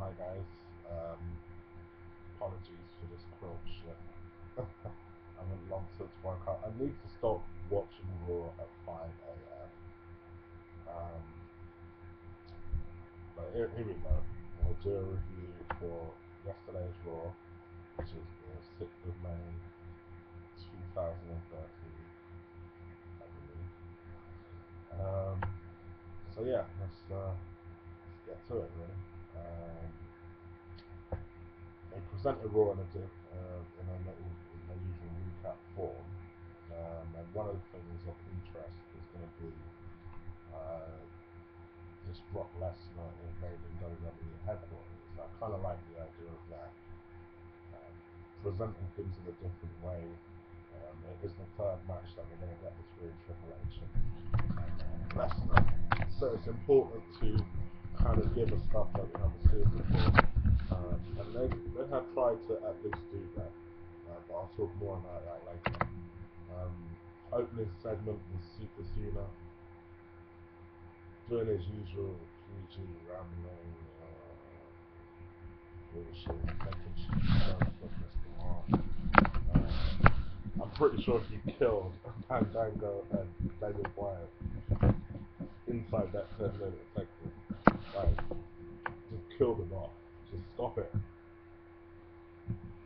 Hi guys. Um, Apologies for this quilt shit. I'm a long since woke up. I need to stop watching Raw at 5 a.m. Um, but here we go. We'll do a review for yesterday's Raw, which is the 6th of May 2013, I believe. Um, so yeah, let's get to it really. Um, they presented Raw in a little in their usual recap form. And one of the things of interest is going to be uh, this Brock Lesnar invading WWE headquarters. I kind of like the idea of that, presenting things in a different way. It is the third match that we're going to get between Triple H and Lesnar, so it's important to kind of give us stuff that we haven't seen before. And they have tried to at least do that, but I'll talk more about that later. Opening segment was Super Cena doing his usual PG rambling bullshit, making jokes with Mr. Mark. I'm pretty sure he killed Fandango and Daniel Bryan inside that 10-minute segment. Like, just kill them off. Just stop it.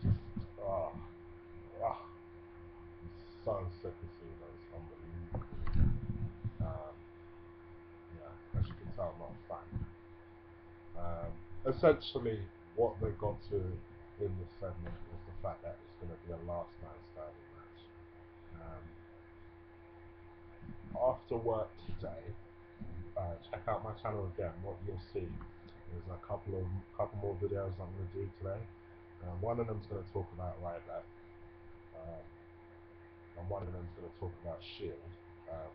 Just, ah, ah. I'm so sick of seeing those. Unbelievable. Um, yeah, as you can tell, I'm not a fan. Essentially, what they got to in this segment was the fact that it's going to be a last man standing match. Um, After work today, check out my channel again. What you'll see is a couple more videos I'm going to do today. One of them is going to talk about Ryback, um, and one of them is going to talk about Shield. Um,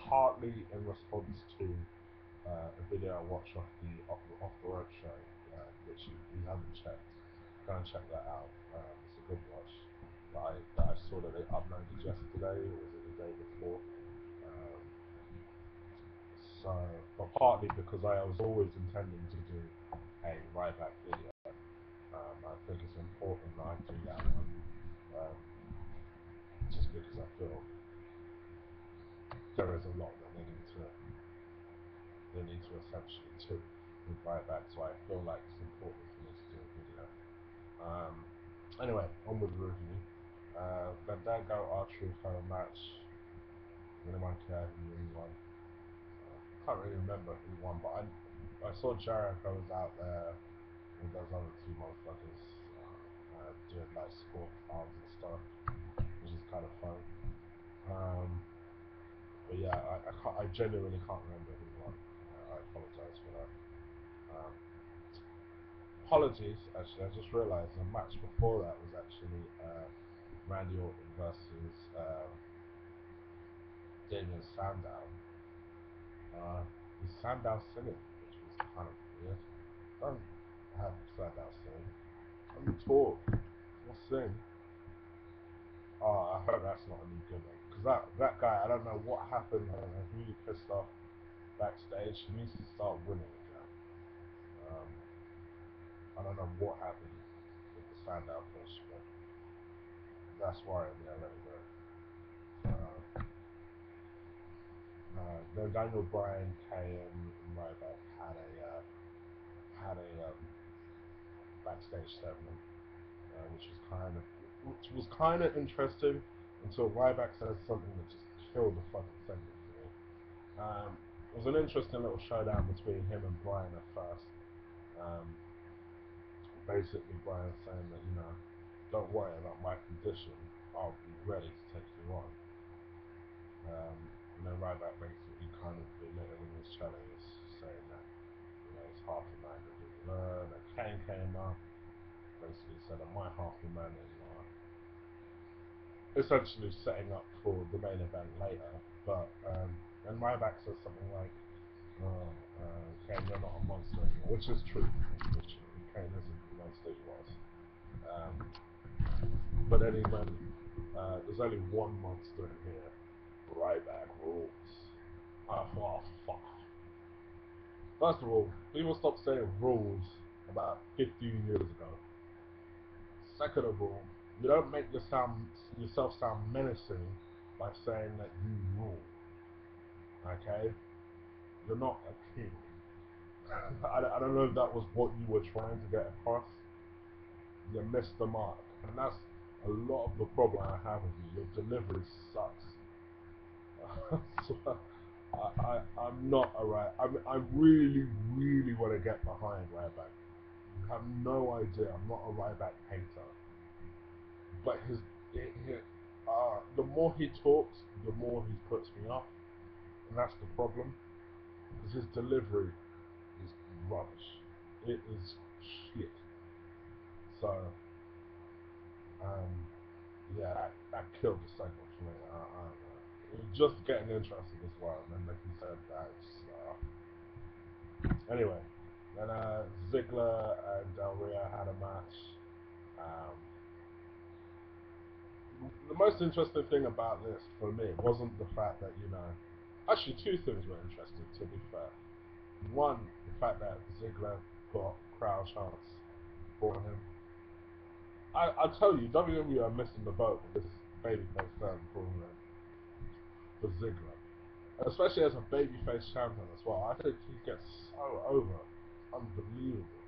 Partly in response to a video I watched off the road show, which you haven't checked. Go and check that out. It's a good watch. That I saw that they uploaded yesterday, or was it the day before? Um, but partly because I was always intending to do a Ryback video. I think it's important that I do that one, um, just because I feel there is a lot that they need to essentially do with Ryback, so I feel like it's important for me to do a video. Anyway, on with the review. Fandango Archery kind of match. Anyone care who won? Can't really remember who won, but I saw Jericho was out there with those other two motherfuckers doing like sport arms and stuff, which is kind of fun. But yeah, I genuinely can't remember who won. I apologize for that. Um, Apologies, actually, I just realised the match before that was actually Randy Orton versus Damien Sandow. Is Sandow singing, which was kind of weird. Don't have Sandow sing. Let me talk. I'll sing. Oh, I hope that's not a new gimmick. Because that guy, I don't know what happened. I'm really pissed off backstage. He needs to start winning again. Um, I don't know what happened with the Sandow push, but that's worrying me a little bit. Then Daniel Bryan, Kane, and Ryback had a backstage segment, which was kind of interesting until Ryback says something that just killed the fucking segment for me. It was an interesting little showdown between him and Bryan at first. Um, Basically, Bryan saying that don't worry about my condition, I'll be ready to take you on. And then Ryback basically kind of belittling his challenge, saying that it's half a man that did learn. And Kane came up, basically said, "Am I half the man that you are?" Essentially setting up for the main event later. But then Ryback says something like, "Oh, Kane, you're not a monster anymore," which is true. Kane isn't the monster he was. But then he went, "There's only one monster in here. Ryback rules." Oh, fuck. First of all, people stop saying rules about 15 years ago. Second of all, you don't make yourself sound menacing by saying that you rule. Okay, you're not a king. I don't know if that was what you were trying to get across. You missed the mark, and that's a lot of the problem I have with you. Your delivery sucks. So, I'm not alright. I really, really want to get behind Ryback. You have no idea. I'm not a Ryback hater, but the more he talks, the more he puts me off, and that's the problem. Because his delivery is rubbish. It is shit. So, um, yeah, that killed the segment for me. I don't know. It was just getting interested as well, and then like you said, anyway, then Ziggler and Del Rio had a match. Um, the most interesting thing about this for me wasn't the fact that, actually two things were interesting, to be fair. One, the fact that Ziggler got crowd chants for him. I tell you, WWE are missing the boat with this babyface turn for Ziggler. Especially as a babyface champion as well. I think he gets so over. Unbelievable.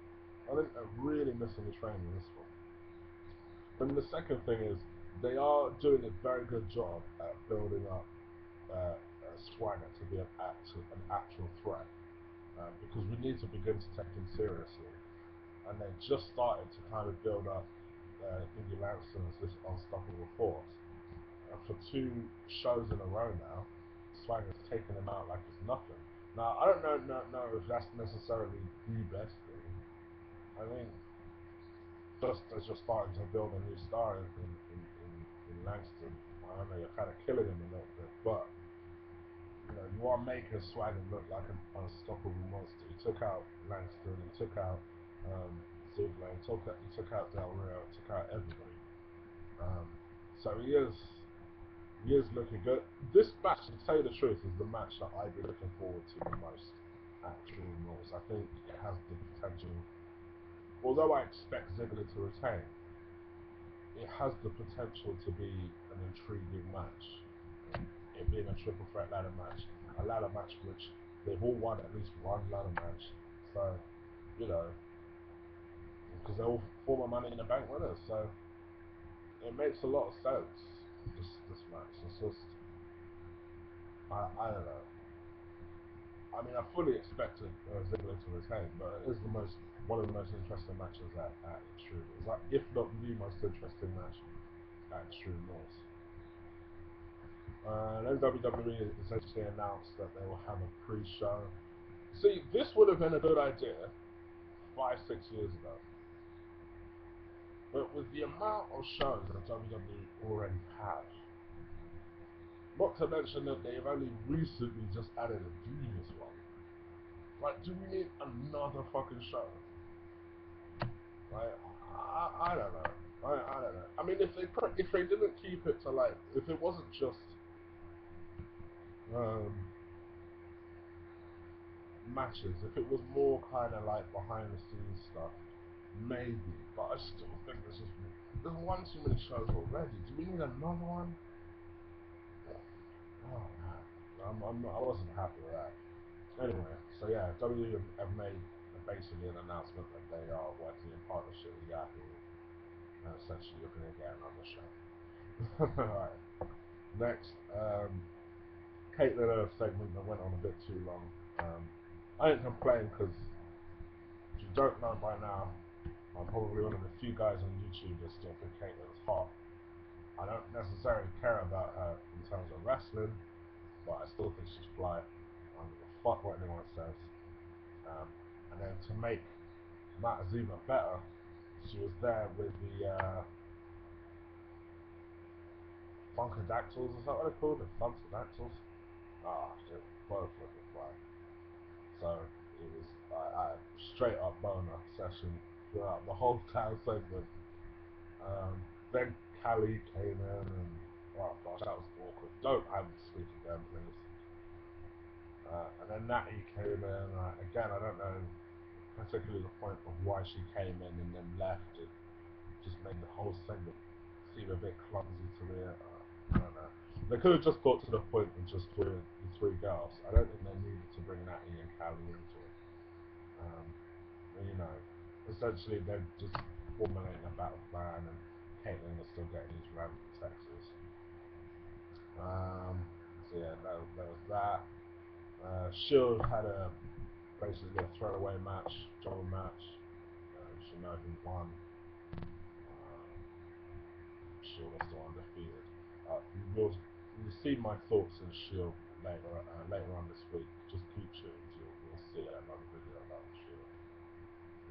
I think they're really missing the train in this one. And the second thing is, they are doing a very good job at building up Swagger to be an actual threat. Because we need to begin to take him seriously. And they just started to kind of build up Iggy Langston as this unstoppable force. For two shows in a row now, Swagger's taken him out like it's nothing. Now, I don't know if that's necessarily the best thing. I think just as you're starting to build a new star in Langston, I don't know, you're kind of killing him a little bit, but you are making Swagger look like an unstoppable monster. He took out Langston, he took out Ziggler, he took out Del Rio, he took out everybody. So he is looking good. This match, to tell you the truth, is the match that I'd be looking forward to the most at True North. I think it has the potential, although I expect Ziggler to retain, it has the potential to be an intriguing match. It being a triple threat ladder match, a ladder match which they've all won at least one ladder match. So, because they're all former Money in the Bank winners, so it makes a lot of sense. This match, it's just, I don't know. I mean, I fully expected Ziggler to retain, but it is one of the most interesting matches at Extreme. It's like, if not the most interesting match at Extreme North. Then WWE essentially announced that they will have a pre-show. See, this would have been a good idea 5-6 years ago. But with the amount of shows that WWE already have, not to mention that they've only recently just added a Genius one. Like, do we need another fucking show? Like, I don't know. I don't know. I mean, if they didn't keep it to, like, if it wasn't just matches, if it was more kind of like behind the scenes stuff, maybe. But I still think there's one too many shows already. Do we need another one? Oh man, I wasn't happy with that. Anyway, so yeah, WWE have made basically an announcement that they are working in partnership with Yahoo, and essentially you're going to get another show. Alright, next, Caitlyn Earth segment that went on a bit too long. I didn't complain because, if you don't know by now, I'm probably one of the few guys on YouTube that still think Caitlyn's hot. I don't necessarily care about her in terms of wrestling, but I still think she's fly. I don't give a fuck what anyone says. And then to make matters even better, she was there with the Funkadactyls, is that what they're called? The Funkadactyls? Ah, shit, both looking fly. So it was a straight up boner session throughout the whole town segment. Then Callie came in and, oh gosh, that was awkward. Don't have to speak again, please. And then Natty came in. Again, I don't know. particularly the point of why she came in and then left, it just made the whole segment seem a bit clumsy to me. I don't know. They could have just got to the point and just put the three girls. I don't think they needed to bring Natty and Callie into it. Um, you know, essentially they're just formulating a battle plan, and Caitlyn is still getting these random texts. So yeah, that was that. Shield had basically a throwaway match, double match. She know who won. Shield are still undefeated. You'll see my thoughts on Shield later on this week. Just keep tuned. You'll see another video about Shield.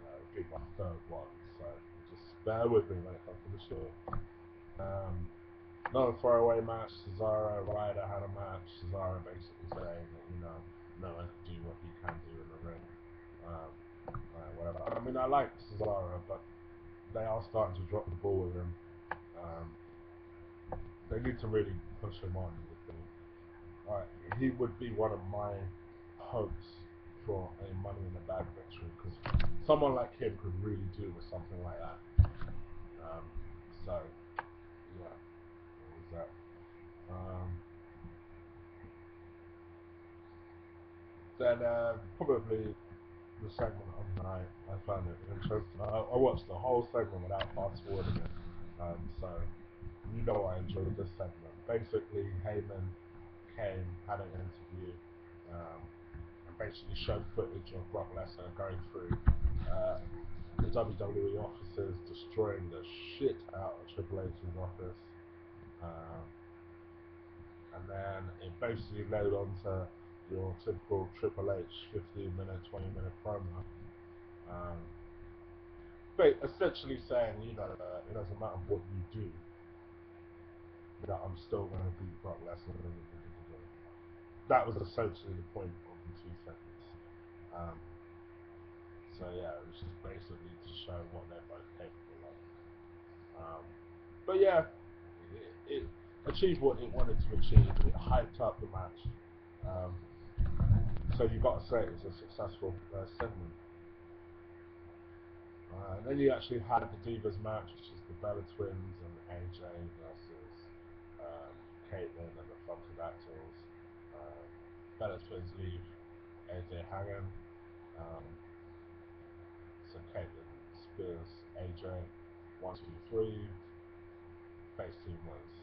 It'll be my third one, so just bear with me when it comes to the Shield. Another throwaway match. Cesaro Ryder had a match. Cesaro basically saying that no one can do what he can do in the ring. Whatever. I mean, I like Cesaro, but they are starting to drop the ball with him. They need to really push him on with the thing. He would be one of my hopes for a Money in the Bag victory, because someone like him could really do with something like that. So, yeah, what was that? Then probably the segment of the night, I found it interesting. I watched the whole segment without fast forwarding it. So you know I enjoyed this segment. Basically, Heyman came, had an interview, and basically showed footage of Brock Lesnar going through the WWE offices, destroying the shit out of Triple H's office. And then it basically led on to your typical Triple H 15-minute, 20-minute promo. But essentially saying, it doesn't matter what you do, that I'm still going to beat Brock Lesnar. That was essentially the point of the 2 seconds. So yeah, it was just basically to show what they're both capable of. But yeah, it achieved what it wanted to achieve. It hyped up the match. So you've got to say it was a successful segment. Then you actually had the Divas match, which is the Bella Twins and AJ versus Caitlyn and the Funkadactyls. Bella Twins leave AJ hanging. So Caitlyn spears AJ. 1, 2, 3. Face team wins.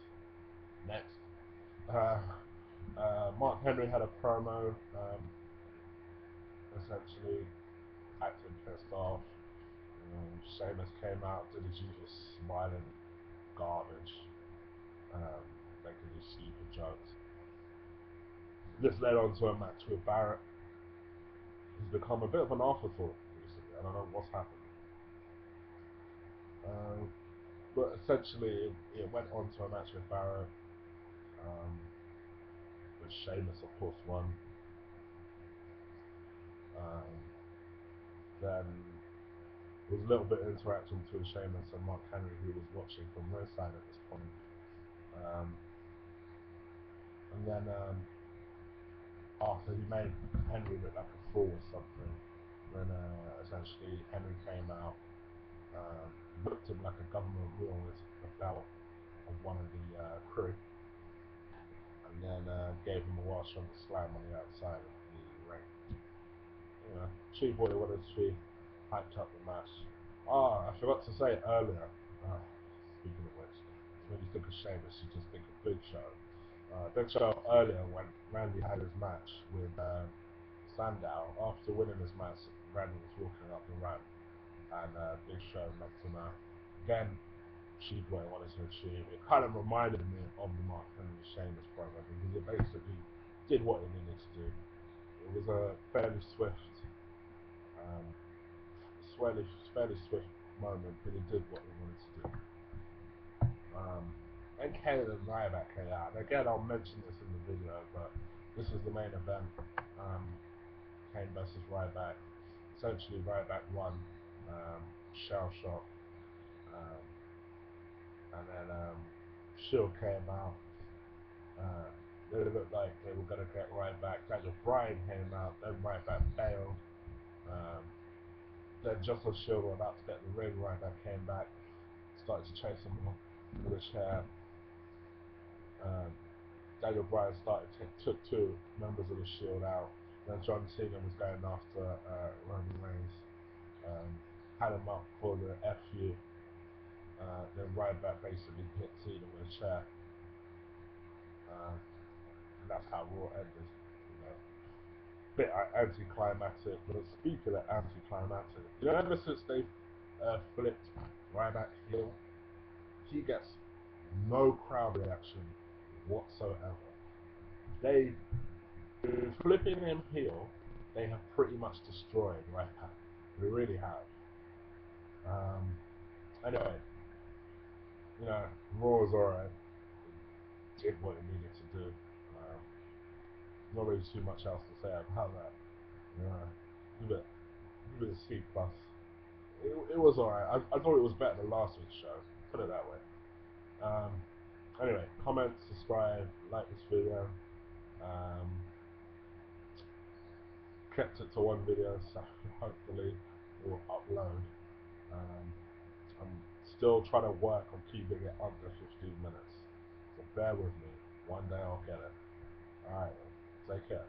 Next. Mark Henry had a promo, essentially acting pissed off. Sheamus came out, did his usual smiling garbage, making these stupid jokes. This led on to a match with Barrett. He's become a bit of an afterthought recently. I don't know what's happened. But essentially, it went on to a match with Barrett, which Sheamus, of course, won. Then there was a little bit of interaction between Sheamus and Mark Henry, who was watching from ringside at this point. And then after he made Henry look like a fool or something, then essentially Henry came out, looked him like a government wheel with the belt of one of the crew, and then gave him a wash on the slam on the outside of the ring. Achieved what he wanted to achieve, hyped up the match. I forgot to say earlier, speaking of which, when you think of Sheamus, you just think of Big Show. Big Show earlier, when Randy had his match with Sandow, after winning his match, Randy was walking up the ramp, and Big Show knocked him out. Again, achieved what he wanted to achieve. It kind of reminded me of the Mark Henry Sheamus program, because it basically did what it needed to do. It was a fairly swift moment, but it did what it wanted to do. And Kane and Ryback came out. And again, I'll mention this in the video, but this is the main event. Kane versus Ryback. Essentially, Ryback won. Shell shock. And then Shield came out. It looked like they were going to get Ryback. Daniel Bryan came out. Then Ryback bailed. Then just as Shield were about to get the ring, Ryback came back, started to chase him off with a chair. Um, Daniel Bryan took two members of the Shield out. Then John Cena was going after Roman Reigns. Had him up for the FU. Then Ryback basically hit Cena with a chair. And that's how Raw ended. You know, bit anticlimactic. But speaking of anticlimactic, you know, ever since they flipped Ryback heel, he gets no crowd reaction whatsoever. They, flipping him heel, they have pretty much destroyed Ryback. They really have. Anyway, you know, Raw was alright. Did what it needed to do. Not really too much else to say about that. You know, give it a C plus. It was alright. I thought it was better than last week's show. Put it that way. Anyway, comment, subscribe, like this video. Kept it to one video, so hopefully it will upload. I'm still trying to work on keeping it under 15 minutes. So bear with me. One day I'll get it. Alright, take care.